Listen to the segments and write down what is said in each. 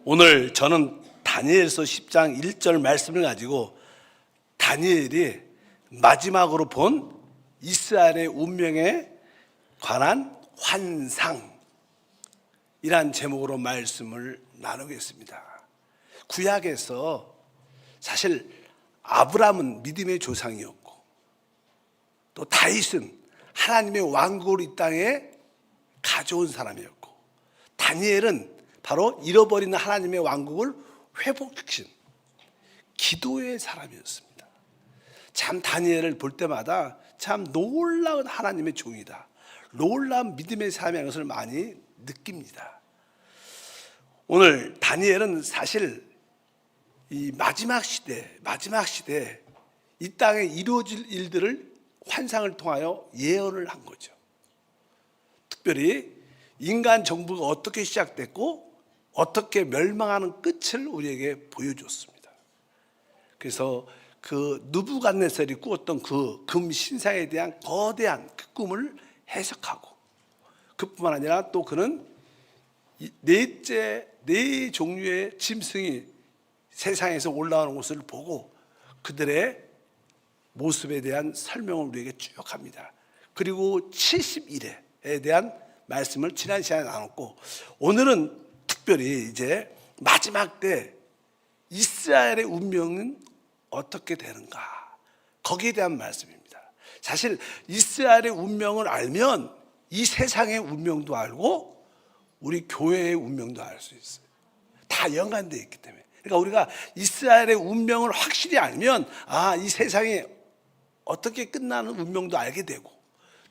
오늘 저는 다니엘서 10장 1절 말씀을 가지고 다니엘이 마지막으로 본 이스라엘의 운명에 관한 환상이란 제목으로 말씀을 나누겠습니다. 구약에서 사실 아브라함은 믿음의 조상이었고, 또 다윗은 하나님의 왕국을 이 땅에 가져온 사람이었고, 다니엘은 바로 잃어버린 하나님의 왕국을 회복시킨 기도의 사람이었습니다. 참 다니엘을 볼 때마다 참 놀라운 하나님의 종이다, 놀라운 믿음의 사람이라는 것을 많이 느낍니다. 오늘 다니엘은 사실 이 마지막 시대 이 땅에 이루어질 일들을 환상을 통하여 예언을 한 거죠. 특별히 인간 정부가 어떻게 시작됐고 어떻게 멸망하는 끝을 우리에게 보여줬습니다. 그래서 그 느부갓네살이 꾸었던 그 금 신상에 대한 거대한 그 꿈을 해석하고, 그뿐만 아니라 또 그는 네 종류의 짐승이 세상에서 올라오는 것을 보고 그들의 모습에 대한 설명을 우리에게 쭉 합니다. 그리고 70일에 대한 말씀을 지난 시간에 나눴고, 오늘은 특별히 이제 마지막 때 이스라엘의 운명은 어떻게 되는가, 거기에 대한 말씀입니다. 사실 이스라엘의 운명을 알면 이 세상의 운명도 알고 우리 교회의 운명도 알 수 있어요. 다 연관되어 있기 때문에. 그러니까 우리가 이스라엘의 운명을 확실히 알면 이 세상이 어떻게 끝나는 운명도 알게 되고,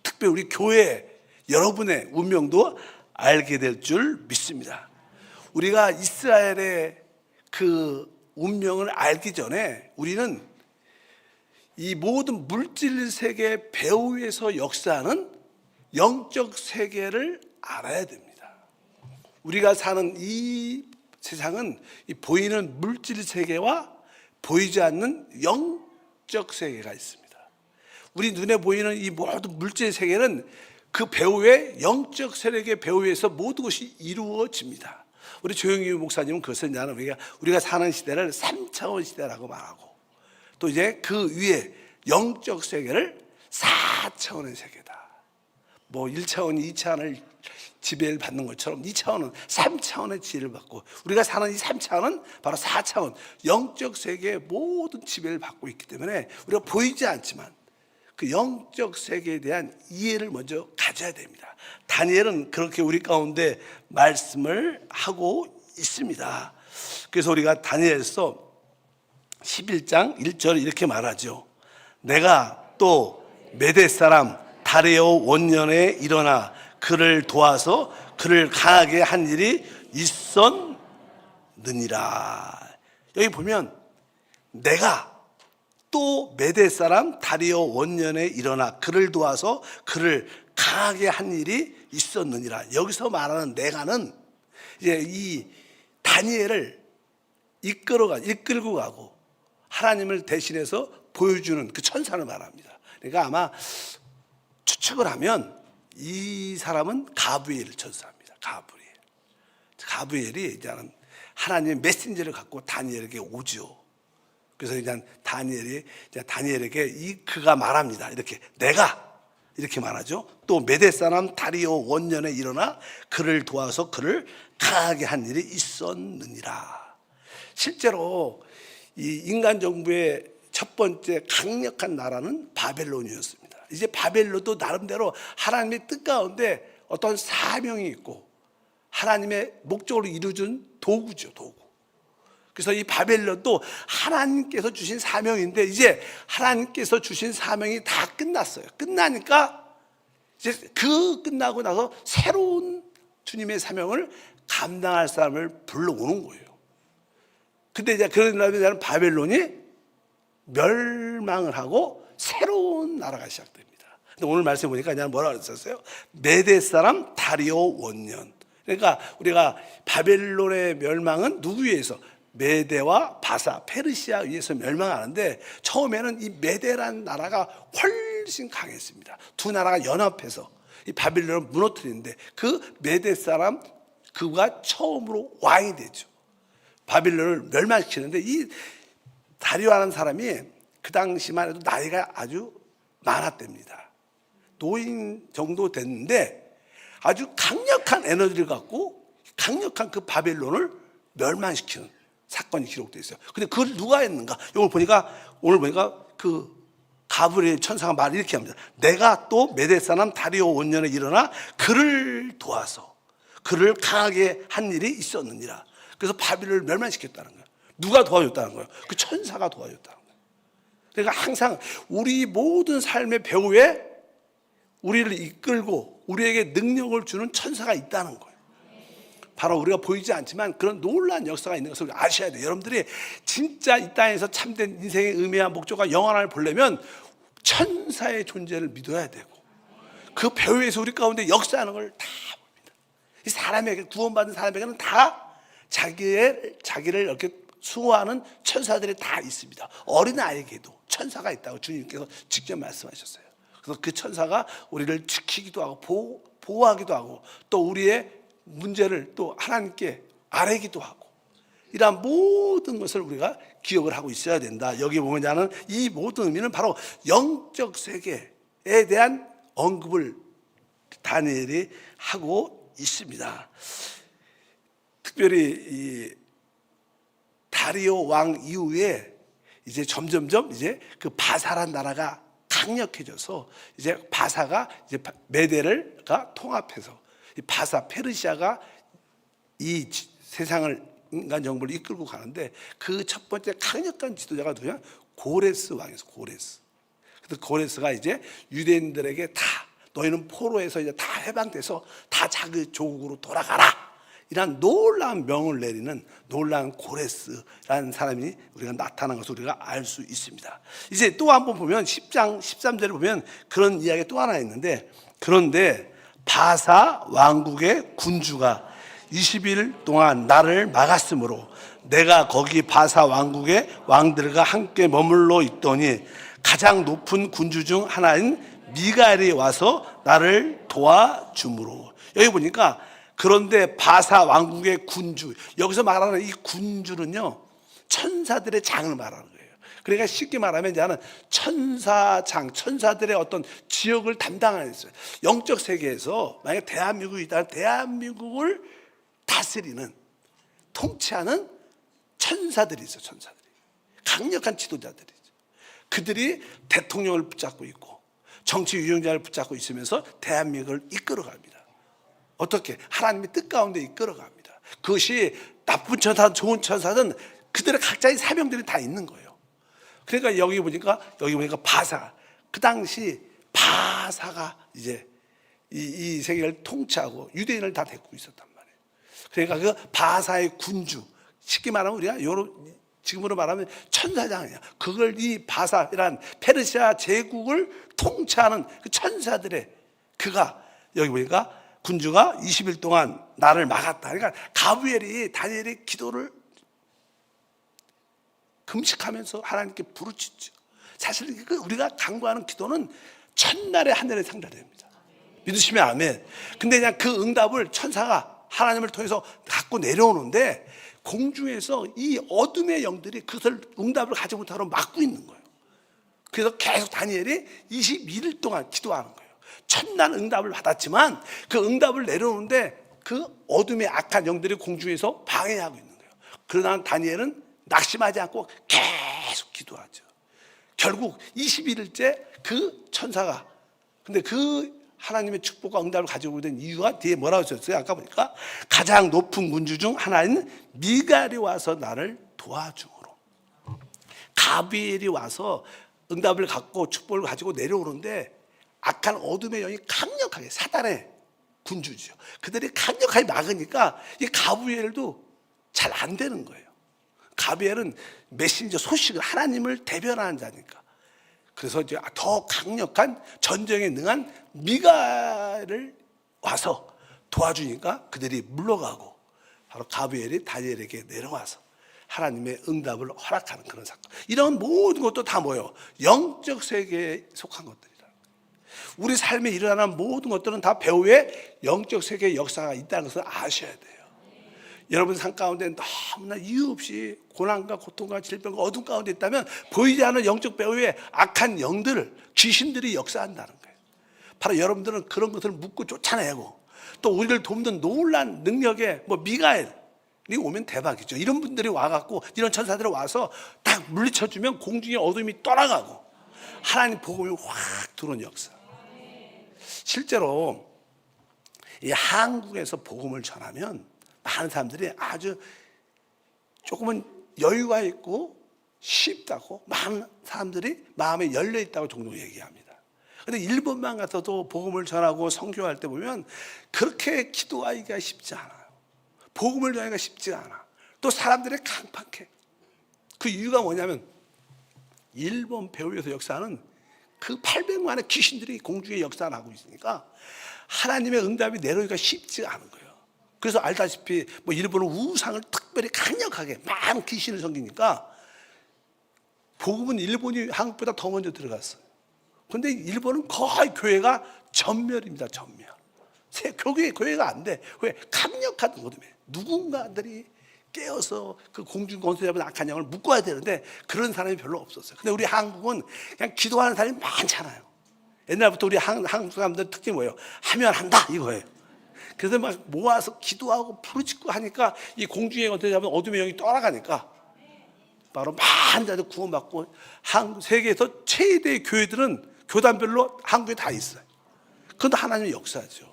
특별히 우리 교회 여러분의 운명도 알게 될 줄 믿습니다. 우리가 이스라엘의 그 운명을 알기 전에 우리는 이 모든 물질 세계 배후에서 역사하는 영적 세계를 알아야 됩니다. 우리가 사는 이 세상은 이 보이는 물질 세계와 보이지 않는 영적 세계가 있습니다. 우리 눈에 보이는 이 모든 물질 세계는 그 배후의 영적 세력의 배후에서 모든 것이 이루어집니다. 우리 조영희 목사님은 그것을 우리가 사는 시대를 3차원 시대라고 말하고, 또 이제 그 위에 영적 세계를 4차원의 세계다. 뭐 1차원이 2차원을 지배를 받는 것처럼 2차원은 3차원의 지혜를 받고, 우리가 사는 이 3차원은 바로 4차원 영적 세계의 모든 지배를 받고 있기 때문에 우리가 보이지 않지만 그 영적 세계에 대한 이해를 먼저 가져야 됩니다. 다니엘은 그렇게 우리 가운데 말씀을 하고 있습니다. 그래서 우리가 다니엘서 11장 1절 이렇게 말하죠. 내가 또 메대 사람 다리오 원년에 일어나 그를 도와서 그를 강하게 한 일이 있었느니라. 여기 보면 내가 또 메대 사람 다리오 원년에 일어나 그를 도와서 그를 강하게 한 일이 있었느니라. 여기서 말하는 내가는 이제 이 다니엘을 이끌고 가고 하나님을 대신해서 보여주는 그 천사를 말합니다. 그러니까 아마 추측을 하면 이 사람은 가브리엘 천사입니다. 가브리엘이 이제 하나님의 메신저를 갖고 다니엘에게 오죠. 그래서 이제 다니엘에게 그가 말합니다. 이렇게 내가 이렇게 말하죠. 또 메대 사람 다리오 원년에 일어나 그를 도와서 그를 강하게 한 일이 있었느니라. 실제로 이 인간 정부의 첫 번째 강력한 나라는 바벨론이었습니다. 이제 바벨론도 나름대로 하나님의 뜻 가운데 어떤 사명이 있고 하나님의 목적으로 이루어진 도구죠, 도구. 그래서 이 바벨론도 하나님께서 주신 사명인데 이제 하나님께서 주신 사명이 다 끝났어요. 끝나니까 이제 끝나고 나서 새로운 주님의 사명을 감당할 사람을 불러오는 거예요. 근데 이제 그러려면 바벨론이 멸망을 하고 새로운 나라가 시작됩니다. 근데 오늘 말씀 보니까 그냥 뭐라고 했었어요? 메대 사람 다리오 원년. 그러니까 우리가 바벨론의 멸망은 누구 위해서? 메대와 바사, 페르시아 위에서 멸망하는데 처음에는 이 메대라는 나라가 훨씬 강했습니다. 두 나라가 연합해서 이 바빌론을 무너뜨리는데 그 메대 사람 그가 처음으로 왕이 되죠. 바빌론을 멸망시키는데, 이 다리오라는 사람이 그 당시만 해도 나이가 아주 많았답니다. 노인 정도 됐는데 아주 강력한 에너지를 갖고 강력한 그 바벨론을 멸망시키는 사건이 기록되어 있어요. 근데 그걸 누가 했는가? 오늘 보니까 그 가브리엘 천사가 말을 이렇게 합니다. 내가 또 메대 사람 다리오 원년에 일어나 그를 도와서 그를 강하게 한 일이 있었느니라. 그래서 바빌론을 멸망시켰다는 거예요. 누가 도와줬다는 거예요? 그 천사가 도와줬다는 거예요. 그러니까 항상 우리 모든 삶의 배후에 우리를 이끌고 우리에게 능력을 주는 천사가 있다는 거예요. 바로 우리가 보이지 않지만 그런 놀라운 역사가 있는 것을 아셔야 돼요. 여러분들이 진짜 이 땅에서 참된 인생의 의미와 목적과 영원함을 보려면 천사의 존재를 믿어야 되고 그 배후에서 우리 가운데 역사하는 걸 다 봅니다. 이 사람에게, 구원받은 사람에게는 다 자기를 이렇게 수호하는 천사들이 다 있습니다. 어린아이에게도 천사가 있다고 주님께서 직접 말씀하셨어요. 그래서 그 천사가 우리를 지키기도 하고 보호하기도 하고 또 우리의 문제를 또 하나님께 아뢰기도 하고, 이러한 모든 것을 우리가 기억을 하고 있어야 된다. 여기 보면 이 모든 의미는 바로 영적 세계에 대한 언급을 다니엘이 하고 있습니다. 특별히 이 다리오 왕 이후에 이제 점점점 이제 그 바사란 나라가 강력해져서 이제 바사가 이제 메데를가 통합해서 이 바사 페르시아가 이 세상을 인간 정부를 이끌고 가는데 그 첫 번째 강력한 지도자가 누구냐? 고레스 왕이었어. 고레스. 그래서 고레스가 이제 유대인들에게 다 너희는 포로에서 이제 다 해방돼서 다 자기 조국으로 돌아가라, 이런 놀라운 명을 내리는 놀라운 고레스라는 사람이 우리가 나타난 것을 우리가 알 수 있습니다. 이제 또 한번 보면 10장 13절을 보면 그런 이야기가 또 하나 있는데, 그런데 바사 왕국의 군주가 20일 동안 나를 막았으므로 내가 거기 바사 왕국의 왕들과 함께 머물러 있더니 가장 높은 군주 중 하나인 미갈이 와서 나를 도와주므로. 여기 보니까 그런데 바사 왕국의 군주, 여기서 말하는 이 군주는요 천사들의 장을 말하는 거예요. 그러니까 쉽게 말하면 이제는 천사장, 천사들의 어떤 지역을 담당하는 있어요. 영적 세계에서 만약 대한민국이 있다면 대한민국을 다스리는, 통치하는 천사들이 있어요. 천사들이 강력한 지도자들이죠. 그들이 대통령을 붙잡고 있고 정치 유영자를 붙잡고 있으면서 대한민국을 이끌어갑니다. 어떻게? 하나님의 뜻 가운데 이끌어갑니다. 그것이 나쁜 천사, 좋은 천사든 그들의 각자의 사명들이 다 있는 거예요. 그러니까 여기 보니까 바사, 그 당시 바사가 이제 이 세계를 통치하고 유대인을 다 데리고 있었단 말이에요. 그러니까 그 바사의 군주, 쉽게 말하면 우리가 지금으로 말하면 천사장이야. 그걸 이 바사이란 페르시아 제국을 통치하는 그 천사들의, 그가 여기 보니까 군주가 20일 동안 나를 막았다. 그러니까 가브리엘이 다니엘의 기도를 금식하면서 하나님께 부르짖죠. 사실 우리가 간구하는 기도는 첫날의 하늘의 상달입니다. 믿으시면 아멘. 근데 그냥 그 응답을 천사가 하나님을 통해서 갖고 내려오는데 공중에서 이 어둠의 영들이 그것을 응답을 가지 못하도록 막고 있는 거예요. 그래서 계속 다니엘이 22일 동안 기도하는 거예요. 첫날 응답을 받았지만 그 응답을 내려오는데 그 어둠의 악한 영들이 공중에서 방해하고 있는 거예요. 그러나 다니엘은 낙심하지 않고 계속 기도하죠. 결국 21일째 그 천사가, 근데 그 하나님의 축복과 응답을 가지고 된 이유가 뒤에 뭐라고 썼어요? 아까 보니까 가장 높은 군주 중 하나인 미갈이 와서 나를 도와주므로. 가브리엘이 와서 응답을 갖고 축복을 가지고 내려오는데 악한 어둠의 영이 강력하게, 사단의 군주죠, 그들이 강력하게 막으니까 이 가브리엘도 잘 안 되는 거예요. 가브리엘은 메신저, 소식을, 하나님을 대변하는 자니까. 그래서 이제 더 강력한 전쟁에 능한 미갈을 와서 도와주니까 그들이 물러가고 바로 가브리엘이 다니엘에게 내려와서 하나님의 응답을 허락하는 그런 사건. 이런 모든 것도 다 뭐예요? 영적 세계에 속한 것들이다. 우리 삶에 일어나는 모든 것들은 다 배후에 영적 세계의 역사가 있다는 것을 아셔야 돼요. 여러분 삶 가운데 너무나 이유 없이 고난과 고통과 질병과 어둠 가운데 있다면 보이지 않는 영적 배후에 악한 영들, 귀신들이 역사한다는 거예요. 바로 여러분들은 그런 것을 묻고 쫓아내고 또 우리를 돕는 놀란 능력의 미가엘이 오면 대박이죠. 이런 분들이 와갖고 이런 천사들이 와서 딱 물리쳐주면 공중의 어둠이 떠나가고 하나님 복음이 확 들어오는 역사. 실제로 이 한국에서 복음을 전하면 많은 사람들이 아주 조금은 여유가 있고 쉽다고 많은 사람들이 마음에 열려 있다고 종종 얘기합니다. 근데 일본만 가서도 복음을 전하고 선교할 때 보면 그렇게 기도하기가 쉽지 않아요. 복음을 전하기가 쉽지 않아. 또 사람들이 강팍해. 그 이유가 뭐냐면 일본 배후에서 역사하는 그 800만의 귀신들이 공중에 역사를 하고 있으니까 하나님의 응답이 내려오기가 쉽지 않은 거예요. 그래서 알다시피 일본은 우상을 특별히 강력하게 많은 귀신을 섬기니까 복음은 일본이 한국보다 더 먼저 들어갔어요. 그런데 일본은 거의 교회가 전멸입니다. 전멸. 교회가 안 돼. 왜? 강력한 거든요. 누군가들이 깨어서 그 공중 권세 잡은 악한 영을 묶어야 되는데 그런 사람이 별로 없었어요. 근데 우리 한국은 그냥 기도하는 사람이 많잖아요. 옛날부터 우리 한국 사람들 특징이 뭐예요? 하면 한다 이거예요. 그래서 막 모아서 기도하고 부르짖고 하니까 이 공중에 권세 잡은 어둠의 영이 떠나가니까 바로 많은 자들 구원받고 세계에서 최대의 교회들은 교단별로 한국에 다 있어요. 그건 하나님의 역사죠.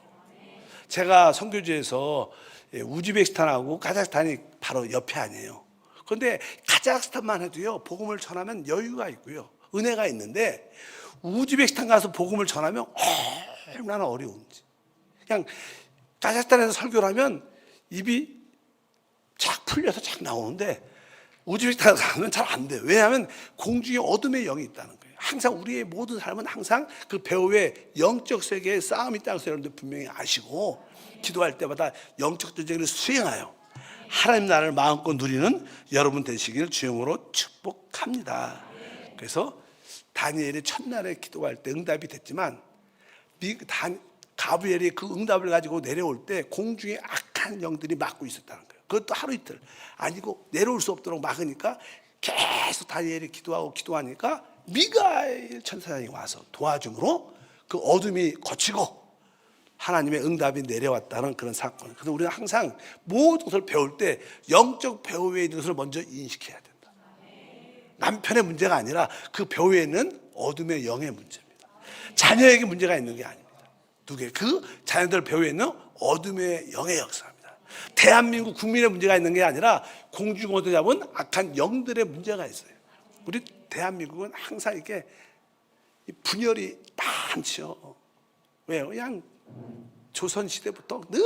제가 선교지에서 우즈베키스탄하고 카자흐스탄이 바로 옆에 아니에요. 그런데 카자흐스탄만 해도요 복음을 전하면 여유가 있고요 은혜가 있는데 우즈베키스탄 가서 복음을 전하면 얼마나 어려운지. 그냥 카자흐스탄에서 설교를 하면 입이 착 풀려서 착 나오는데 우즈베키스탄 가면 잘 안 돼요. 왜냐하면 공중에 어둠의 영이 있다는 거예요. 항상 우리의 모든 삶은 항상 그 배후에 영적 세계에 싸움이 있다는 것을 여러분들 분명히 아시고 기도할 때마다 영적 전쟁을 수행하여 하나님 나라를 마음껏 누리는 여러분 되시기를 주님으로 축복합니다. 그래서 다니엘이 첫날에 기도할 때 응답이 됐지만 가브리엘이 그 응답을 가지고 내려올 때 공중에 악한 영들이 막고 있었다는 거예요. 그것도 하루 이틀 아니고 내려올 수 없도록 막으니까 계속 다니엘이 기도하니까 미가엘 천사장이 와서 도와줌으로 그 어둠이 거치고 하나님의 응답이 내려왔다는 그런 사건. 그래서 우리는 항상 모든 것을 배울 때 영적 배후에 있는 것을 먼저 인식해야 된다. 남편의 문제가 아니라 그 배후에 있는 어둠의 영의 문제입니다. 자녀에게 문제가 있는 게 아닙니다. 그 자녀들 배후에 있는 어둠의 영의 역사입니다. 대한민국 국민의 문제가 있는 게 아니라 공중어도 잡은 악한 영들의 문제가 있어요. 우리 대한민국은 항상 이렇게 분열이 많죠. 왜요? 그냥 조선시대부터 늘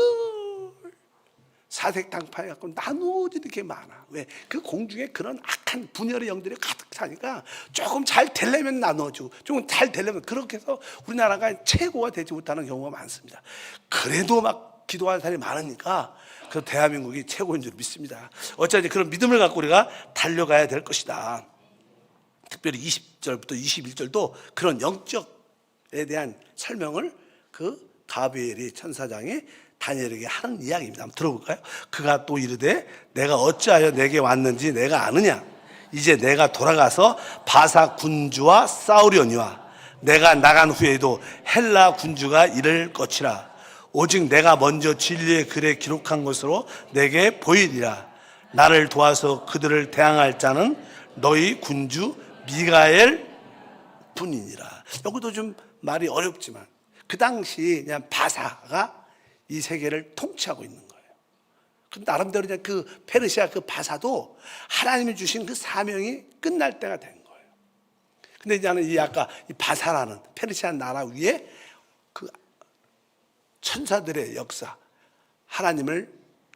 사색당파해 갖고 나누어진 게 많아. 왜? 그 공중에 그런 악한 분열의 영들이 가득 차니까 조금 잘 되려면 나눠주고 조금 잘 되려면 그렇게 해서 우리나라가 최고가 되지 못하는 경우가 많습니다. 그래도 막 기도하는 사람이 많으니까 그 대한민국이 최고인 줄 믿습니다. 어쩌지 그런 믿음을 갖고 우리가 달려가야 될 것이다. 특별히 20절부터 21절도 그런 영적에 대한 설명을 그 가브리엘이 천사장이 다니엘에게 하는 이야기입니다. 한번 들어볼까요? 그가 또 이르되 내가 어찌하여 내게 왔는지 내가 아느냐? 이제 내가 돌아가서 바사 군주와 싸우려니와 내가 나간 후에도 헬라 군주가 이를 것이라. 오직 내가 먼저 진리의 글에 기록한 것으로 내게 보이리라. 나를 도와서 그들을 대항할 자는 너희 군주 미가엘 뿐이니라. 여기도 좀 말이 어렵지만 그 당시 그냥 바사가 이 세계를 통치하고 있는 거예요. 근데 나름대로 그 페르시아 그 바사도 하나님이 주신 그 사명이 끝날 때가 된 거예요. 근데 이제는 아까 이 바사라는 페르시아 나라 위에 그 천사들의 역사, 하나님을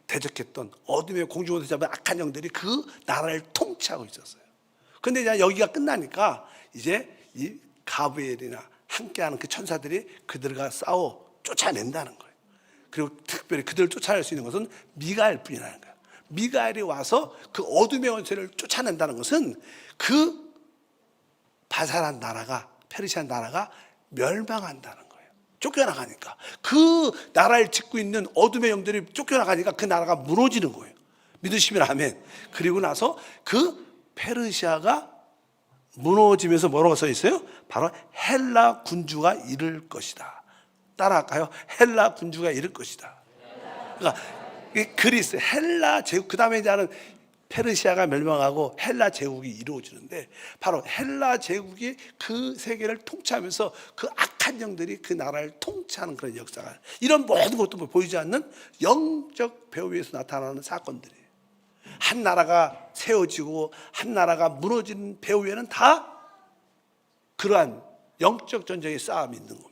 대적했던 어둠의 공중에서 잡은 악한 영들이 그 나라를 통치하고 있었어요. 근데 이제 여기가 끝나니까 이제 이 가브리엘이나 함께하는 그 천사들이 그들과 싸워 쫓아낸다는 거예요. 그리고 특별히 그들을 쫓아낼 수 있는 것은 미가엘 뿐이라는 거예요. 미가엘이 와서 그 어둠의 원수를 쫓아낸다는 것은 그 바사란 나라가, 페르시아 나라가 멸망한다는 거예요. 쫓겨나가니까. 그 나라를 짓고 있는 어둠의 영들이 쫓겨나가니까 그 나라가 무너지는 거예요. 믿으시면 아멘. 그리고 나서 그 페르시아가 무너지면서 뭐라고 써 있어요? 바로 헬라 군주가 이를 것이다. 따라할까요? 헬라 군주가 이를 것이다. 그러니까 그리스, 헬라 제국, 그 다음에 이제 하는 페르시아가 멸망하고 헬라 제국이 이루어지는데, 바로 헬라 제국이 그 세계를 통치하면서 그 악한 영들이 그 나라를 통치하는 그런 역사가, 이런 모든 것도 보이지 않는 영적 배후 위에서 나타나는 사건들이에요. 한 나라가 세워지고 한 나라가 무너지는 배후 위에는 다 그러한 영적 전쟁의 싸움이 있는 겁니다.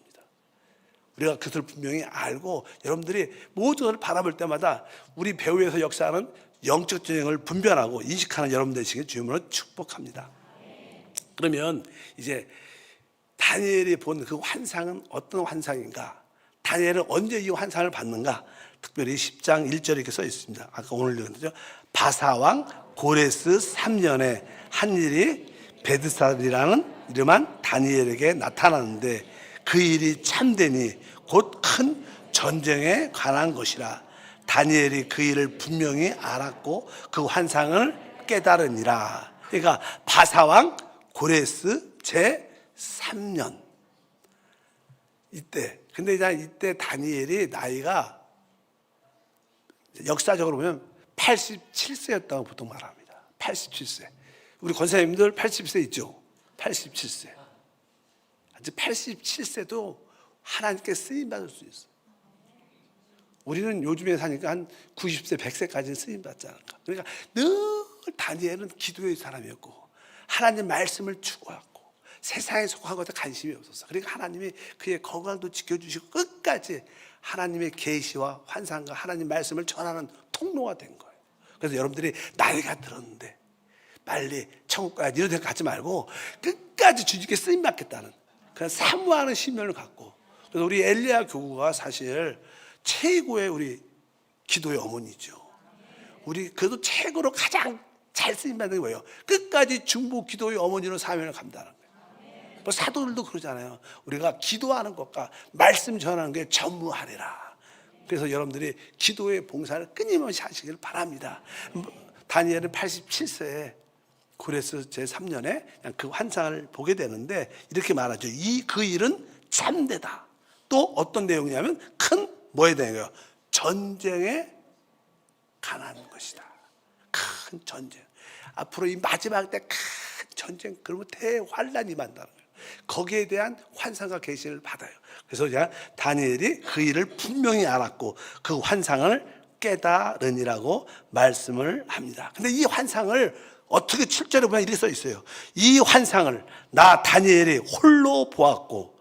우리가 그것을 분명히 알고, 여러분들이 모든 것을 바라볼 때마다 우리 배후에서 역사하는 영적 전쟁을 분별하고 인식하는 여러분 되시길 주님으로 축복합니다. 그러면 이제 다니엘이 본 그 환상은 어떤 환상인가? 다니엘은 언제 이 환상을 받는가? 특별히 10장 1절에 이렇게 써 있습니다. 아까 오늘 읽었죠. 바사왕 고레스 3년에 한 일이 베드사리라는 이름한 다니엘에게 나타나는데, 그 일이 참되니 곧 큰 전쟁에 관한 것이라. 다니엘이 그 일을 분명히 알았고 그 환상을 깨달으니라. 그러니까 바사왕 고레스 제 3년 이때. 근데 이때 다니엘이 나이가 역사적으로 보면 87세였다고 보통 말합니다. 87세. 우리 권사님들 80세 있죠? 87세. 아직 87세도 하나님께 쓰임받을 수 있어요. 우리는 요즘에 사니까 한 90세, 100세까지는 쓰임받지 않을까. 그러니까 늘 다니엘은 기도의 사람이었고 하나님 말씀을 추구하고 세상에 속한 것에 관심이 없었어. 그러니까 하나님이 그의 건강도 지켜주시고 끝까지 하나님의 계시와 환상과 하나님 말씀을 전하는 통로가 된 거예요. 그래서 여러분들이 나이가 들었는데 빨리 천국 가야 이런 생각 갖지 말고 끝까지 주님께 쓰임받겠다는 그런 사모하는 신념을 갖고. 그래서 우리 엘리야 교구가 사실 최고의 우리 기도의 어머니죠. 우리 그래도 최고로 가장 잘 쓰임받는 게 뭐예요? 끝까지 중보 기도의 어머니로 사명을 감당하는 거예요. 뭐 사도들도 그러잖아요. 우리가 기도하는 것과 말씀 전하는 게 전무하리라. 그래서 여러분들이 기도의 봉사를 끊임없이 하시길 바랍니다. 다니엘은 87세에 고레스 제3년에 그 환상을 보게 되는데 이렇게 말하죠. 그 일은 참되다. 또 어떤 내용이냐면 큰 뭐에 대해요? 전쟁에 관한 것이다. 큰 전쟁. 앞으로 이 마지막 때 큰 전쟁, 그러면 대환란이 만다는 거예요. 거기에 대한 환상과 계시를 받아요. 그래서 이제 다니엘이 그 일을 분명히 알았고 그 환상을 깨달으니라고 말씀을 합니다. 근데 이 환상을 어떻게 7절에 보면 이렇게 써 있어요. 이 환상을 나 다니엘이 홀로 보았고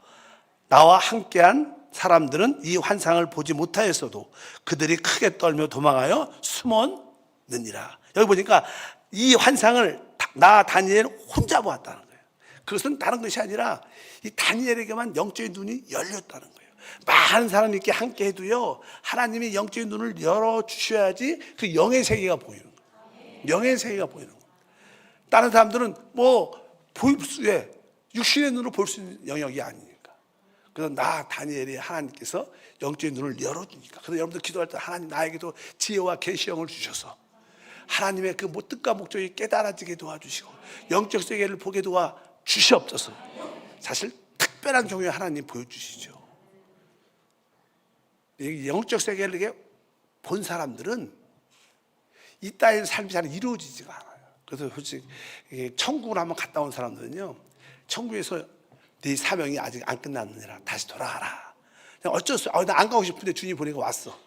나와 함께한 사람들은 이 환상을 보지 못하였어도 그들이 크게 떨며 도망하여 숨었느니라. 여기 보니까 이 환상을 나 다니엘 혼자 보았다는 거예요. 그것은 다른 것이 아니라 이 다니엘에게만 영적인 눈이 열렸다는 거예요. 많은 사람이 이렇게 함께 해도요, 하나님이 영적인 눈을 열어주셔야지 그 영의 세계가 보이는 거예요. 영의 세계가 보이는 거예요. 다른 사람들은 보일 수에 육신의 눈으로 볼 수 있는 영역이 아니니까. 그래서 나 다니엘이 하나님께서 영적인 눈을 열어주니까. 그래서 여러분들 기도할 때 하나님 나에게도 지혜와 계시형을 주셔서 하나님의 그 뜻과 목적이 깨달아지게 도와주시고 영적 세계를 보게 도와주시옵소서. 사실 특별한 경우에 하나님 보여주시죠. 영적 세계를 이렇게 본 사람들은 이 땅의 삶이 잘 이루어지지가 않아요. 그래서 솔직히 천국을 한번 갔다 온 사람들은요, 천국에서 네 사명이 아직 안 끝났느니라 다시 돌아가라. 어쩔 수 없어. 나 안 가고 싶은데 주님 보니까 왔어.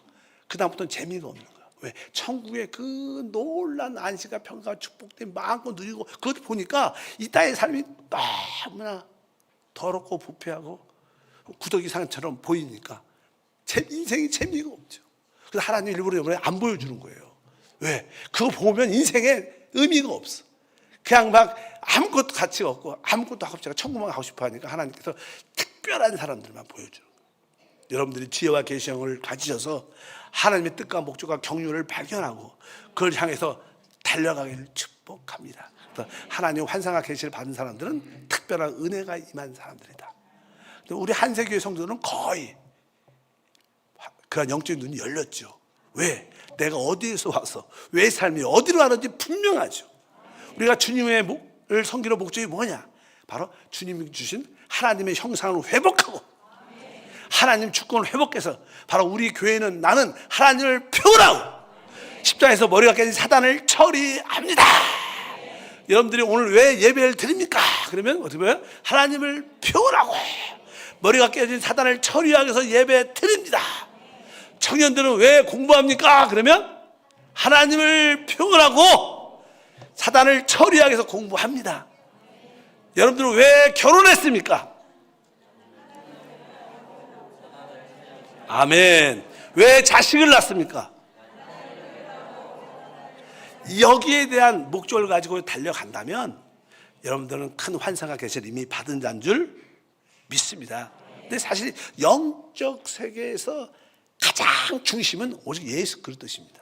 그 다음부터는 재미가 없는 거야. 왜? 천국의 그 놀란 안식과 평강과 축복된 마음껏 누리고 그것을 보니까 이 땅의 삶이 너무나 더럽고 부패하고 구더기 산처럼 보이니까 인생이 재미가 없죠. 그래서 하나님 일부러 이번에 안 보여주는 거예요. 왜? 그거 보면 인생에 의미가 없어. 그냥 막 아무것도 가치가 없고 아무것도 하고 싶지 않고 천국만 가고 싶어 하니까 하나님께서 특별한 사람들만 보여주는 거예요. 여러분들이 지혜와 계시형을 가지셔서 하나님의 뜻과 목적과 경륜을 발견하고 그걸 향해서 달려가기를 축복합니다. 그래서 하나님 환상과 계시를 받은 사람들은 특별한 은혜가 임한 사람들이다. 우리 한세교회 성도들은 거의 그런 영적인 눈이 열렸죠. 왜? 내가 어디에서 와서 왜 삶이 어디로 가는지 분명하죠. 우리가 주님의 을 섬기는 목적이 뭐냐? 바로 주님이 주신 하나님의 형상을 회복하고 하나님 주권을 회복해서 바로 우리 교회는 나는 하나님을 표현하고 십자가에서 머리가 깨진 사단을 처리합니다. 여러분들이 오늘 왜 예배를 드립니까? 그러면 어떻게 보면 하나님을 표현하고 머리가 깨진 사단을 처리하기 위해서 예배 드립니다. 청년들은 왜 공부합니까? 그러면 하나님을 표현하고 사단을 처리하기 위해서 공부합니다. 여러분들은 왜 결혼했습니까? 아멘. 왜 자식을 낳습니까? 여기에 대한 목적을 가지고 달려간다면 여러분들은 큰 환상과 계시를 이미 받은 자인 줄 믿습니다. 근데 사실 영적 세계에서 가장 중심은 오직 예수 그리스도십니다.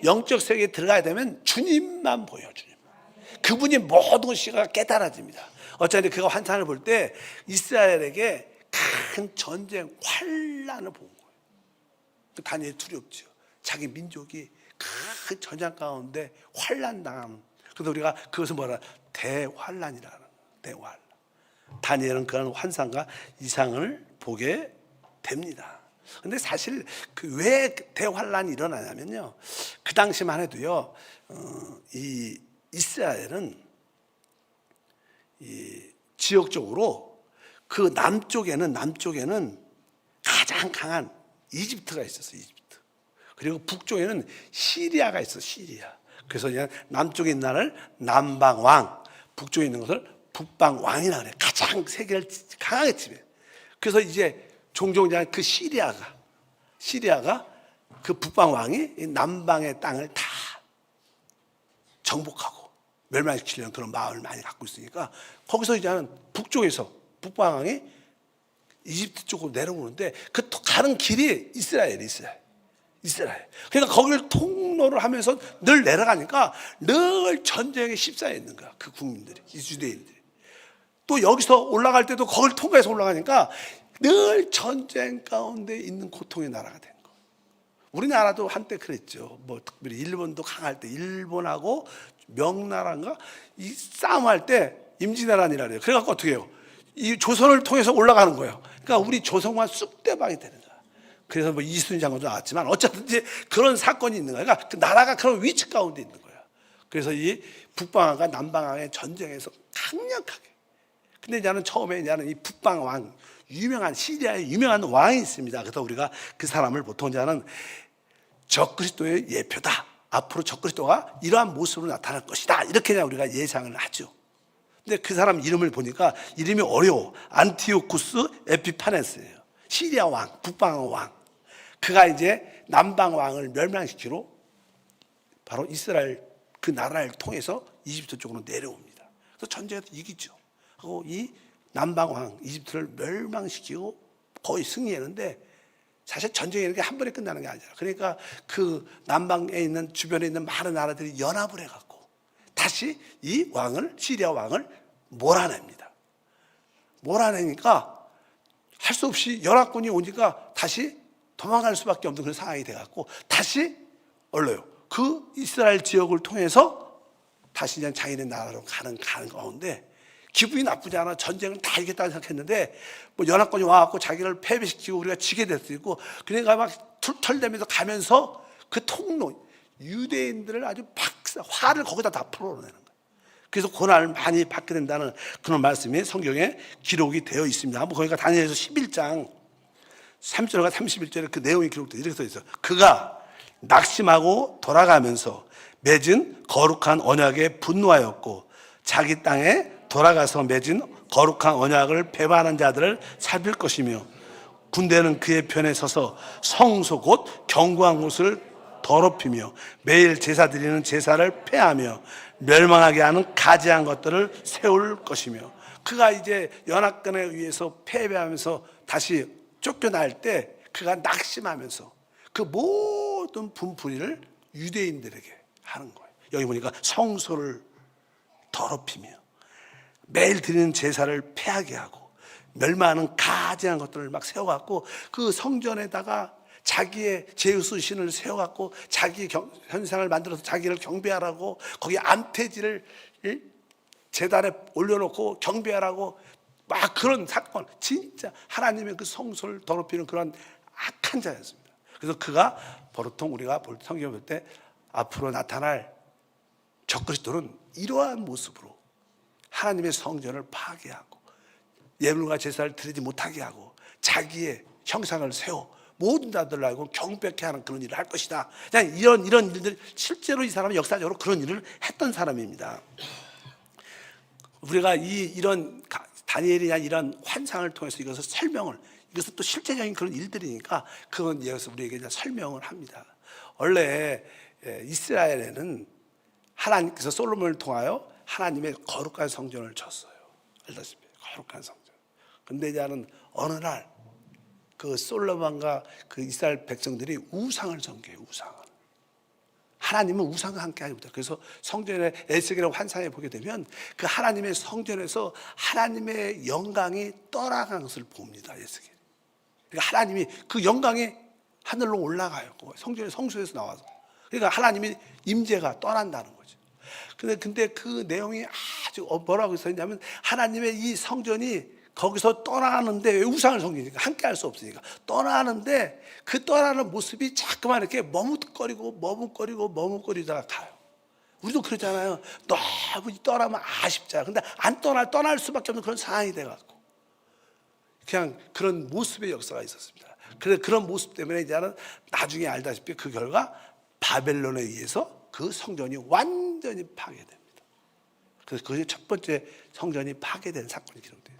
영적 세계에 들어가야 되면 주님만 보여요. 주님. 그분이 모든 것이 깨달아집니다. 어차피 그가 환상을 볼 때 이스라엘에게 큰 전쟁 환란을 본 거예요. 다니엘이 두렵죠. 자기 민족이 큰 전쟁 가운데 환란 당하는. 그래서 우리가 그것을 뭐라 대환란이라는 거예요. 대환란. 다니엘은 그런 환상과 이상을 보게 됩니다. 근데 사실 그 왜 대환란이 일어나냐면요, 그 당시만 해도요, 이 이스라엘은 이 지역적으로 그 남쪽에는 가장 강한 이집트가 있었어요. 이집트. 그리고 북쪽에는 시리아가 있어. 시리아. 그래서 그냥 남쪽에 있는 나라를 남방왕, 북쪽에 있는 것을 북방왕이라 그래. 가장 세계를 강하게 지배. 그래서 이제 종종 그 시리아가 그 북방왕이 남방의 땅을 다 정복하고 멸망시키려는 그런 마음을 많이 갖고 있으니까 거기서 이제는 북쪽에서 북방왕이 이집트 쪽으로 내려오는데 그 가는 길이 이스라엘. 그러니까 거기를 통로를 하면서 늘 내려가니까 늘 전쟁에 휩싸여 있는 거야. 그 국민들이, 이 유대인들이. 또 여기서 올라갈 때도 거기를 통과해서 올라가니까 늘 전쟁 가운데 있는 고통의 나라가 된 거예요. 우리나라도 한때 그랬죠. 뭐 특별히 일본도 강할 때 일본하고 명나라인가 이 싸움할 때 임진왜란이라 그래요. 그래갖고 어떻게 해요? 이 조선을 통해서 올라가는 거예요. 그러니까 우리 조선만 쑥대박이 되는 거야. 그래서 뭐 이순신 장군도 나왔지만 어쨌든지 그런 사건이 있는 거야. 그러니까 그 나라가 그런 위치 가운데 있는 거야. 그래서 이 북방왕과 남방왕의 전쟁에서 강력하게. 근데 이제는 처음에 이제는 이 북방왕 유명한 시리아의 유명한 왕이 있습니다. 그래서 우리가 그 사람을 보통 이제는 적그리스도의 예표다. 앞으로 적그리스도가 이러한 모습으로 나타날 것이다. 이렇게 우리가 예상을 하죠. 근데 그 사람 이름을 보니까 이름이 어려워. 안티오쿠스 에피파네스예요. 시리아 왕, 북방 왕. 그가 이제 남방 왕을 멸망시키러 바로 이스라엘 그 나라를 통해서 이집트 쪽으로 내려옵니다. 그래서 전쟁에서 이기죠. 하고 이 남방 왕 이집트를 멸망시키고 거의 승리했는데 사실 전쟁이 이렇게 한 번에 끝나는 게 아니라 그러니까 그 남방에 있는 주변에 있는 많은 나라들이 연합을 해갖고 다시 이 왕을 시리아 왕을 몰아냅니다. 몰아내니까 할 수 없이 연합군이 오니까 다시 도망갈 수밖에 없는 그런 상황이 돼갖고 다시 얼려요. 그 이스라엘 지역을 통해서 다시 그냥 자기네 나라로 가는 가운데 기분이 나쁘지 않아. 전쟁을 다 이겼다고 생각했는데 뭐 연합군이 와갖고 자기를 패배시키고 우리가 지게 됐고 그러니까 막 툴툴대면서 가면서 그 통로 유대인들을 아주 화를 거기다 다 풀어내는 거예요. 그래서 고난을 많이 받게 된다는 그런 말씀이 성경에 기록이 되어 있습니다. 한번 거기가 다니엘서 11장 3절과 31절에 그 내용이 기록되어 이렇게 써 있어요. 그가 낙심하고 돌아가면서 맺은 거룩한 언약에 분노하였고 자기 땅에 돌아가서 맺은 거룩한 언약을 배반한 자들을 살필 것이며 군대는 그의 편에 서서 성소 곧 견고한 곳을 더럽히며 매일 제사 드리는 제사를 폐하며 멸망하게 하는 가지한 것들을 세울 것이며 그가 이제 연합군에 의해서 패배하면서 다시 쫓겨날 때 그가 낙심하면서 그 모든 분풀이를 유대인들에게 하는 거예요. 여기 보니까 성소를 더럽히며 매일 드리는 제사를 폐하게 하고 멸망하는 가지한 것들을 막 세워갖고 그 성전에다가 자기의 제우스 신을 세워갖고 자기 현상을 만들어서 자기를 경배하라고 거기 암태지를 제단에 올려놓고 경배하라고 막 그런 사건, 진짜 하나님의 그 성소를 더럽히는 그런 악한 자였습니다. 그래서 그가 보통 우리가 성경 볼 때 앞으로 나타날 적그리스도는 이러한 모습으로 하나님의 성전을 파괴하고 예물과 제사를 드리지 못하게 하고 자기의 형상을 세워 모든 자들을 알고 경배케 하는 그런 일을 할 것이다. 그냥 이런 일들, 실제로 이 사람은 역사적으로 그런 일을 했던 사람입니다. 우리가 이런 다니엘이나 이런 환상을 통해서 이것을 설명을, 이것은 또 실제적인 그런 일들이니까 그건 여기서 우리에게 이제 설명을 합니다. 원래 이스라엘에는 하나님께서 솔로몬을 통하여 하나님의 거룩한 성전을 졌어요. 알다시피 거룩한 성전. 근데 이제는 어느 날 그 솔로몬과 그 이스라엘 백성들이 우상을 섬겨요. 우상을. 하나님은 우상과 함께 하지 못해요. 그래서 성전의 에스겔의 환상에 보게 되면 그 하나님의 성전에서 하나님의 영광이 떠나간 것을 봅니다. 에스겔. 그러니까 하나님이 그 영광이 하늘로 올라가요. 성전의 성소에서 나와서. 그러니까 하나님의 임재가 떠난다는 거죠. 근데 그 내용이 아주 뭐라고 써있냐면 하나님의 이 성전이 거기서 떠나는데, 왜 우상을 섬기니까 함께 할 수 없으니까 떠나는데 그 떠나는 모습이 자꾸만 이렇게 머뭇거리다가 가요. 우리도 그러잖아요. 너무 떠나면 아쉽잖아요. 근데 안 떠날 수밖에 없는 그런 상황이 돼갖고 그냥 그런 모습의 역사가 있었습니다. 그래서 그런 모습 때문에 이제는 나중에 알다시피 그 결과 바벨론에 의해서 그 성전이 완전히 파괴됩니다. 그래서 그게 첫 번째 성전이 파괴된 사건이 기록되어 있어요.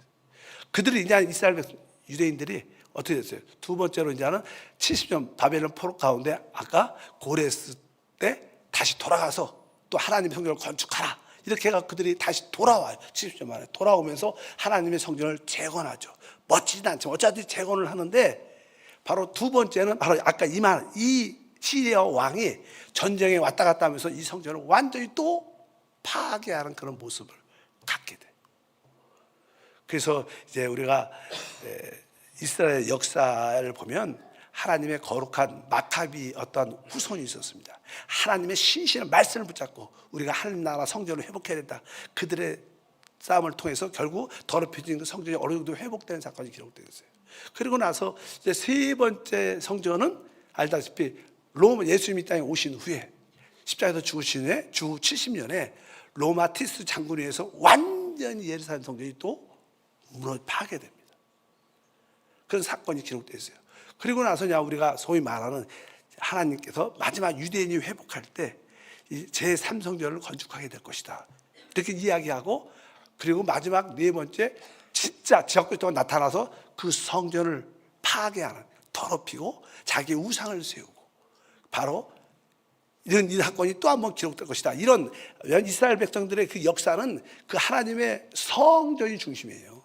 그들이 이제 이스라엘 유대인들이 어떻게 됐어요? 두 번째로 이제는 70년 바벨론 포로 가운데 아까 고레스 때 다시 돌아가서 또 하나님의 성전을 건축하라. 이렇게 해서 그들이 다시 돌아와요. 70년 만에 돌아오면서 하나님의 성전을 재건하죠. 멋지진 않지만 어차피 재건을 하는데 바로 두 번째는 바로 아까 이 시리아 왕이 전쟁에 왔다 갔다 하면서 이 성전을 완전히 또 파괴하는 그런 모습을 갖게 돼요. 그래서 이제 우리가 이스라엘 역사를 보면 하나님의 거룩한 마카비 어떤 후손이 있었습니다. 하나님의 신실한 말씀을 붙잡고 우리가 하나님 나라 성전을 회복해야 된다. 그들의 싸움을 통해서 결국 더럽혀진 그 성전이 어느 정도 회복되는 사건이 기록되어 있어요. 그리고 나서 이제 세 번째 성전은 알다시피 로마 예수님이 땅에 오신 후에 십자가에서 죽으신 후에 주 70년에 로마 티스 장군에 의해서 완전히 예루살렘 성전이 또 파괴됩니다. 그런 사건이 기록되어 있어요. 그리고 나서냐 우리가 소위 말하는 하나님께서 마지막 유대인이 회복할 때 제3성전을 건축하게 될 것이다. 이렇게 이야기하고 그리고 마지막 네 번째 진짜 적그리스도가 나타나서 그 성전을 파괴하는, 더럽히고 자기 우상을 세우고 바로 이런 사건이 또 한 번 기록될 것이다. 이런 이스라엘 백성들의 그 역사는 그 하나님의 성전이 중심이에요.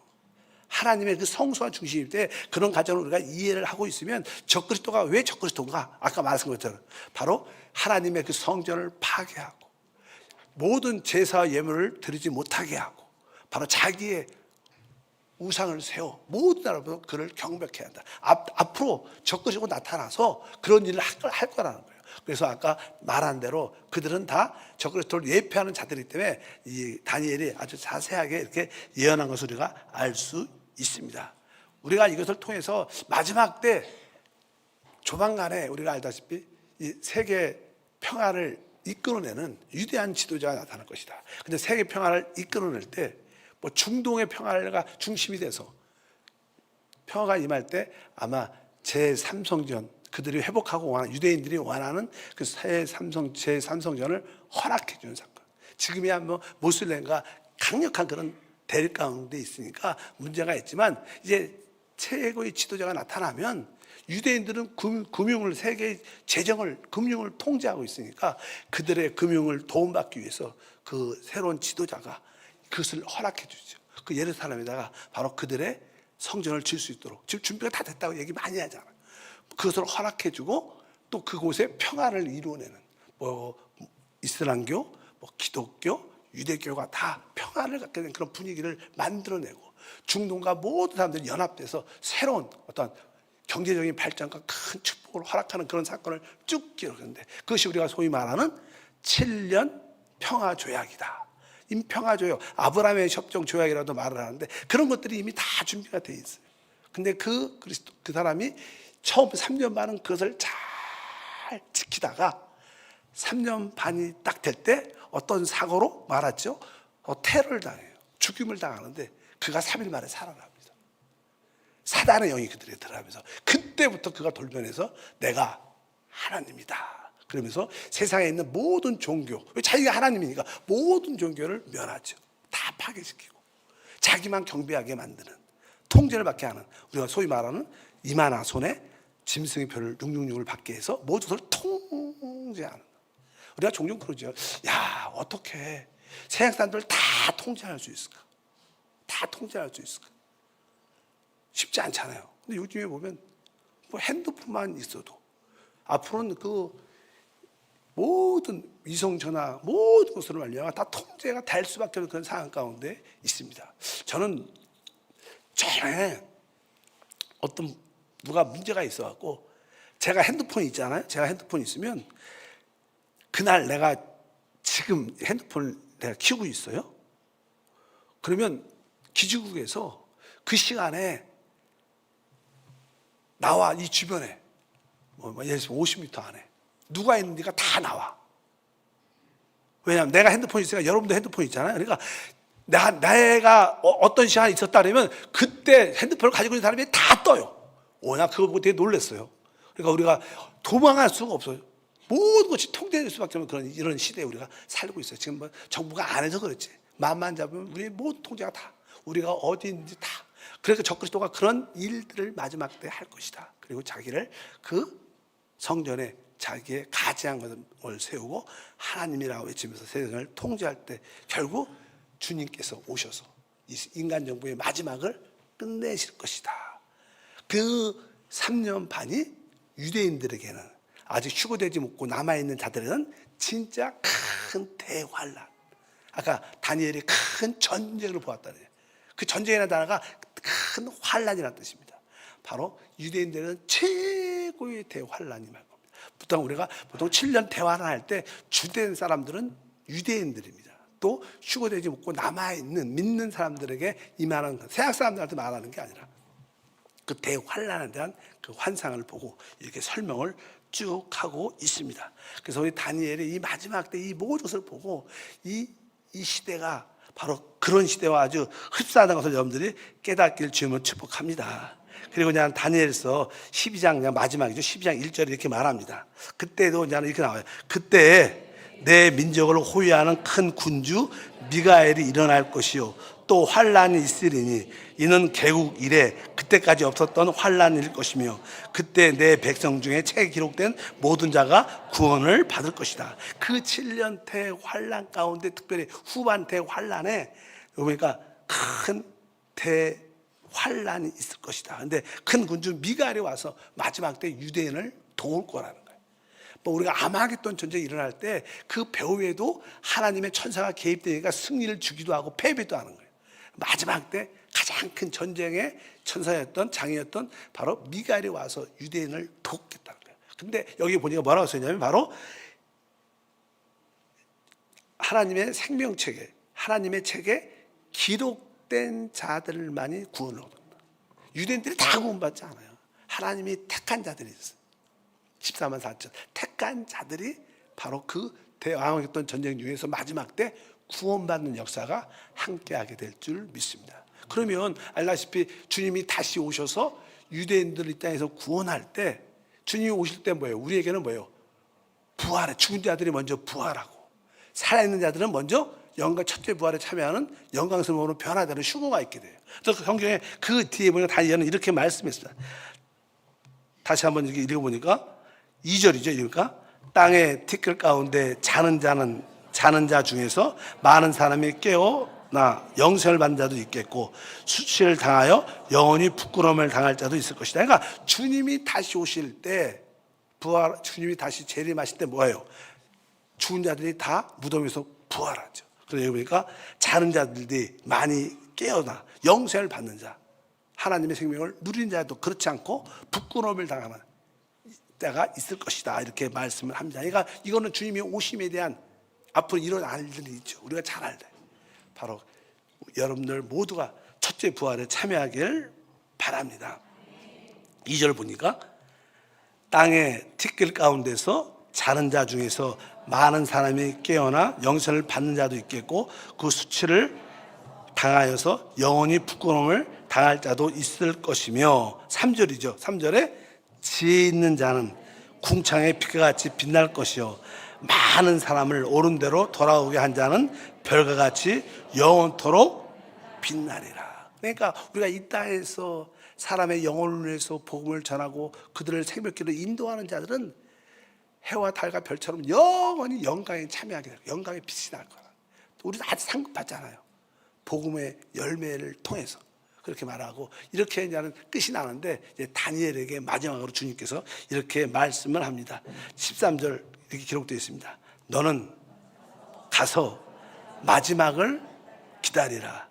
하나님의 그 성소가 중심일 때 그런 가정을 우리가 이해를 하고 있으면 적그리스도가 왜 적그리스도인가? 아까 말씀한 것처럼 바로 하나님의 그 성전을 파괴하고 모든 제사와 예물을 드리지 못하게 하고 바로 자기의 우상을 세워 모든 나라보다 그를 경배케 한다. 앞으로 적그리스도가 나타나서 그런 일을 할 거라는 거예요. 그래서 아까 말한 대로 그들은 다 적그리스도를 예표하는 자들이기 때문에 이 다니엘이 아주 자세하게 이렇게 예언한 것을 우리가 알 수 있습니다. 우리가 이것을 통해서 마지막 때 조만간에 우리가 알다시피 이 세계 평화를 이끌어내는 위대한 지도자가 나타날 것이다. 근데 세계 평화를 이끌어낼 때 뭐 중동의 평화가 중심이 돼서 평화가 임할 때 아마 제3성전 그들이 회복하고 원하는 유대인들이 원하는 그 제3성전을 허락해 주는 사건. 지금이야 뭐 모슬렘과 강력한 그런 대립 가운데 있으니까 문제가 있지만 이제 최고의 지도자가 나타나면 유대인들은 금융을 세계의 재정을 금융을 통제하고 있으니까 그들의 금융을 도움받기 위해서 그 새로운 지도자가 그것을 허락해 주죠. 그 예루살렘에다가 바로 그들의 성전을 지을 수 있도록 지금 준비가 다 됐다고 얘기 많이 하잖아요. 그것을 허락해 주고 또 그곳에 평화를 이루어내는 뭐 이슬람교, 뭐 기독교, 유대교가 다 평화를 갖게 된 그런 분위기를 만들어내고 중동과 모든 사람들이 연합돼서 새로운 어떤 경제적인 발전과 큰 축복을 허락하는 그런 사건을 쭉 기록했는데, 그것이 우리가 소위 말하는 7년 평화조약이다. 이 평화조약, 아브라함의 협정 조약이라도 말을 하는데, 그런 것들이 이미 다 준비가 돼 있어요. 근데 그 사람이 처음 3년 반은 그것을 잘 지키다가 3년 반이 딱 될 때 어떤 사고로 말았죠? 테러를 당해요. 죽임을 당하는데 그가 3일 만에 살아납니다. 사단의 영이 그들에 들어가면서 그때부터 그가 돌변해서 내가 하나님이다 그러면서 세상에 있는 모든 종교, 자기가 하나님이니까 모든 종교를 멸하죠. 다 파괴시키고 자기만 경배하게 만드는, 통제를 받게 하는, 우리가 소위 말하는 이만화손의 짐승의 표를 666을 받게 해서 모든 것을 통제하는. 우리가 종종 그러죠. 야, 어떻게 세상 사람들을 다 통제할 수 있을까? 다 통제할 수 있을까? 쉽지 않잖아요. 근데 요즘에 보면 뭐 핸드폰만 있어도 앞으로는 그 모든 위성전화 모든 것으로 말미암아 다 통제가 될 수밖에 없는 그런 상황 가운데 있습니다. 저는 전에 어떤 누가 문제가 있어갖고, 제가 핸드폰이 있잖아요. 제가 핸드폰이 있으면 그날 내가 지금 핸드폰을 내가 키우고 있어요. 그러면 기지국에서 그 시간에 나와 이 주변에 예를 들어서 50m 안에 누가 있는지가 다 나와. 왜냐하면 내가 핸드폰이 있으니까 여러분도 핸드폰 있잖아요. 그러니까 내가 어떤 시간에 있었다 그러면 그때 핸드폰을 가지고 있는 사람이 다 떠요. 나 그거 보고 되게 놀랐어요. 그러니까 우리가 도망갈 수가 없어요. 모든 것이 통제될 수밖에 없는 그런 이런 시대에 우리가 살고 있어요. 지금 뭐 정부가 안 해서 그렇지. 마음만 잡으면 우리의 모든 통제가 다, 우리가 어디 있는지 다. 그래서 적그리스도가 그런 일들을 마지막 때 할 것이다. 그리고 자기를 그 성전에 자기의 가지한 것을 세우고 하나님이라고 외치면서 세상을 통제할 때 결국 주님께서 오셔서 이 인간 정부의 마지막을 끝내실 것이다. 그 3년 반이 유대인들에게는, 아직 휴거되지 못고 남아있는 자들은 진짜 큰 대환란. 아까 다니엘이 큰 전쟁을 보았다는 거예요. 그 전쟁이라는 단어가 큰 환란이라는 뜻입니다. 바로 유대인들은 최고의 대환란이 말 겁니다. 보통 7년 대환란할 때 주된 사람들은 유대인들입니다. 또 휴거되지 못고 남아있는 믿는 사람들에게 임하는, 세상 사람들한테 말하는 게 아니라 그 대환란에 대한 그 환상을 보고 이렇게 설명을 쭉 하고 있습니다. 그래서 우리 다니엘이 이 마지막 때 이 모든 것을 보고 이 시대가 바로 그런 시대와 아주 흡사하다는 것을 여러분들이 깨닫기를 주님을 축복합니다. 그리고 그냥 다니엘서 12장 그냥 마지막이죠. 12장 1절에 이렇게 말합니다. 그때도 그냥 이렇게 나와요. 그때 내 민족을 호위하는 큰 군주 미가엘이 일어날 것이요 또 환란이 있으리니 이는 개국 이래 그때까지 없었던 환란일 것이며 그때 내 백성 중에 책에 기록된 모든 자가 구원을 받을 것이다. 그 7년 대환란 가운데 특별히 후반 대환란에 그러니까 큰 대환란이 있을 것이다. 근데 큰 군주 미가엘이 와서 마지막 때 유대인을 도울 거라는 거예요. 우리가 아마겟돈 전쟁이 일어날 때 그 배후에도 하나님의 천사가 개입되니까 승리를 주기도 하고 패배도 하는 거예요. 마지막 때 가장 큰 전쟁의 천사였던 장이었던 바로 미가엘이 와서 유대인을 돕겠다는 거예요. 근데 여기 보니까 뭐라고 써있냐면 바로 하나님의 생명책에, 하나님의 책에 기록된 자들만이 구원을 얻는다. 유대인들이 다 구원받지 않아요. 하나님이 택한 자들이 있어요. 14만 4천 택한 자들이 바로 그 대왕했던 전쟁 중에서 마지막 때 구원받는 역사가 함께하게 될 줄 믿습니다. 그러면 알다시피 주님이 다시 오셔서 유대인들 이 땅에서 구원할 때 주님이 오실 때 뭐예요? 우리에게는 뭐예요? 부활해. 죽은 자들이 먼저 부활하고 살아있는 자들은 먼저 영광 첫째 부활에 참여하는 영광스러움으로 변화되는 휴거가 있게 돼요. 그래서 성경에 그 뒤에 보니까 다니엘은 이렇게 말씀했습니다. 다시 한번 이렇게 읽어보니까 2절이죠. 그러니까 땅의 티끌 가운데 자는 자 중에서 많은 사람이 깨어나 영생을 받는 자도 있겠고 수치를 당하여 영원히 부끄러움을 당할 자도 있을 것이다. 그러니까 주님이 다시 오실 때 주님이 다시 재림하실 때 뭐예요? 죽은 자들이 다 무덤에서 부활하죠. 그래서 보니까 자는 자들이 많이 깨어나 영생을 받는 자, 하나님의 생명을 누리는 자도 그렇지 않고 부끄러움을 당하는 때가 있을 것이다, 이렇게 말씀을 합니다. 그러니까 이거는 주님의 오심에 대한 앞으로 일어날 일들이 있죠. 우리가 잘 알아요. 바로 여러분들 모두가 첫째 부활에 참여하길 바랍니다. 2절 보니까 땅의 티끌 가운데서 자는 자 중에서 많은 사람이 깨어나 영생을 받는 자도 있겠고 그 수치를 당하여서 영원히 부끄러움을 당할 자도 있을 것이며, 3절이죠. 3절에 지혜 있는 자는 궁창의 빛과 같이 빛날 것이요 많은 사람을 옳은 대로 돌아오게 한 자는 별과 같이 영원토록 빛나리라. 그러니까 우리가 이 땅에서 사람의 영혼을 위해서 복음을 전하고 그들을 생명길로 인도하는 자들은 해와 달과 별처럼 영원히 영광에 참여하게 될 거예요. 영광의 빛이 날 거야. 우리도 아직 상급받잖아요. 복음의 열매를 통해서 그렇게 말하고, 이렇게 이제는 끝이 나는데 이제 다니엘에게 마지막으로 주님께서 이렇게 말씀을 합니다. 13절 이렇게 기록되어 있습니다. 너는 가서 마지막을 기다리라.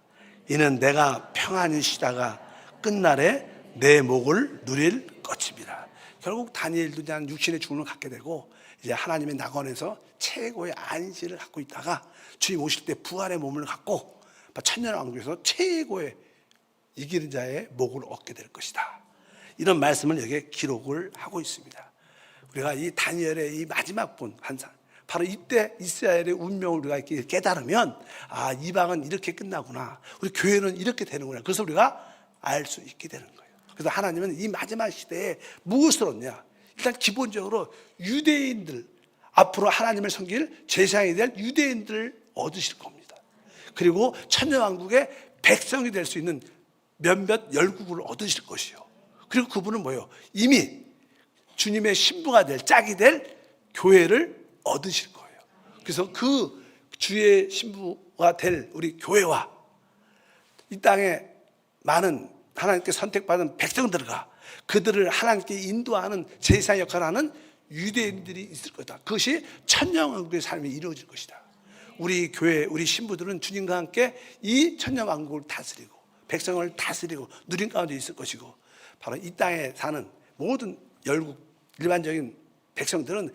이는 내가 평안히 쉬다가 끝날에 내 목을 누릴 것입니다. 결국 다니엘도 이제 육신의 죽음을 갖게 되고 이제 하나님의 낙원에서 최고의 안식을 갖고 있다가 주님 오실 때 부활의 몸을 갖고 천년왕국에서 최고의 이기는 자의 목을 얻게 될 것이다. 이런 말씀을 여기에 기록을 하고 있습니다. 우리가 이 다니엘의 이 마지막 본 환상, 바로 이때 이스라엘의 운명을 우리가 이렇게 깨달으면 아, 이방은 이렇게 끝나구나, 우리 교회는 이렇게 되는구나, 그래서 우리가 알 수 있게 되는 거예요. 그래서 하나님은 이 마지막 시대에 무엇을 얻냐, 일단 기본적으로 유대인들, 앞으로 하나님을 섬길 제사장이 될 유대인들을 얻으실 겁니다. 그리고 천년왕국의 백성이 될 수 있는 몇몇 열국을 얻으실 것이요. 그리고 그분은 뭐예요? 이미 주님의 신부가 될, 짝이 될 교회를 얻으실 거예요. 그래서 그 주의 신부가 될 우리 교회와 이 땅에 많은 하나님께 선택받은 백성들과 그들을 하나님께 인도하는 제사장 역할을 하는 유대인들이 있을 거다. 그것이 천년왕국의 삶이 이루어질 것이다. 우리 교회, 우리 신부들은 주님과 함께 이 천년왕국을 다스리고 백성을 다스리고 누린 가운데 있을 것이고, 바로 이 땅에 사는 모든 열국 일반적인 백성들은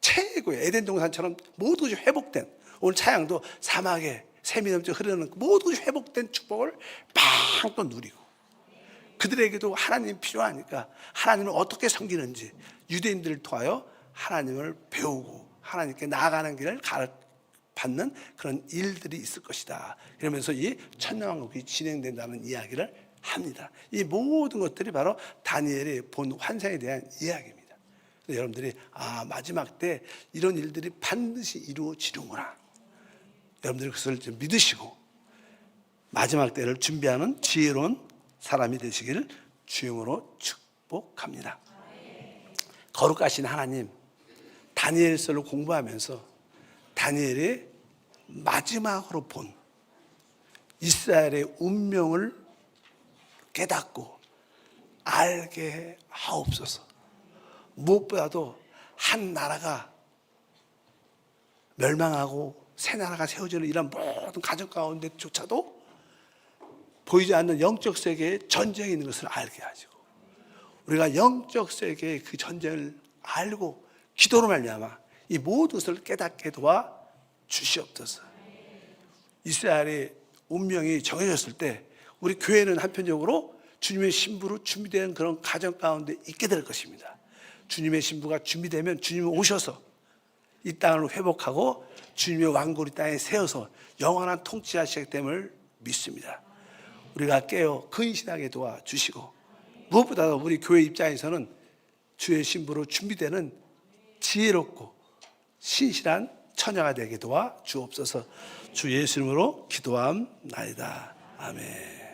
최고의 에덴 동산처럼 모두 회복된, 오늘 차양도 사막에 샘이 넘쳐 흐르는 모두 회복된 축복을 막 누리고, 그들에게도 하나님이 필요하니까 하나님을 어떻게 섬기는지 유대인들을 통하여 하나님을 배우고 하나님께 나아가는 길을 받는 그런 일들이 있을 것이다. 이러면서 이 천년왕국이 진행된다는 이야기를 합니다. 이 모든 것들이 바로 다니엘이 본 환상에 대한 이야기입니다. 여러분들이 아, 마지막 때 이런 일들이 반드시 이루어지는구나, 여러분들이 그것을 좀 믿으시고 마지막 때를 준비하는 지혜로운 사람이 되시기를 주님으로 축복합니다. 거룩하신 하나님, 다니엘서를 공부하면서 다니엘이 마지막으로 본 이스라엘의 운명을 깨닫고 알게 하옵소서. 무엇보다도 한 나라가 멸망하고 새 나라가 세워지는 이런 모든 가정 가운데조차도 보이지 않는 영적 세계에 전쟁이 있는 것을 알게 하시고, 우리가 영적 세계의 그 전쟁을 알고 기도로 말미암아 이 모든 것을 깨닫게 도와 주시옵소서. 이스라엘의 운명이 정해졌을 때 우리 교회는 한편적으로 주님의 신부로 준비된 그런 가정 가운데 있게 될 것입니다. 주님의 신부가 준비되면 주님이 오셔서 이 땅을 회복하고 주님의 왕국을 이 땅에 세워서 영원한 통치하시기 됨을 믿습니다. 우리가 깨어 근신하게 도와주시고, 무엇보다도 우리 교회 입장에서는 주의 신부로 준비되는 지혜롭고 신실한 처녀가 되게 도와 주옵소서. 주 예수 이름으로 기도함나이다. 아멘.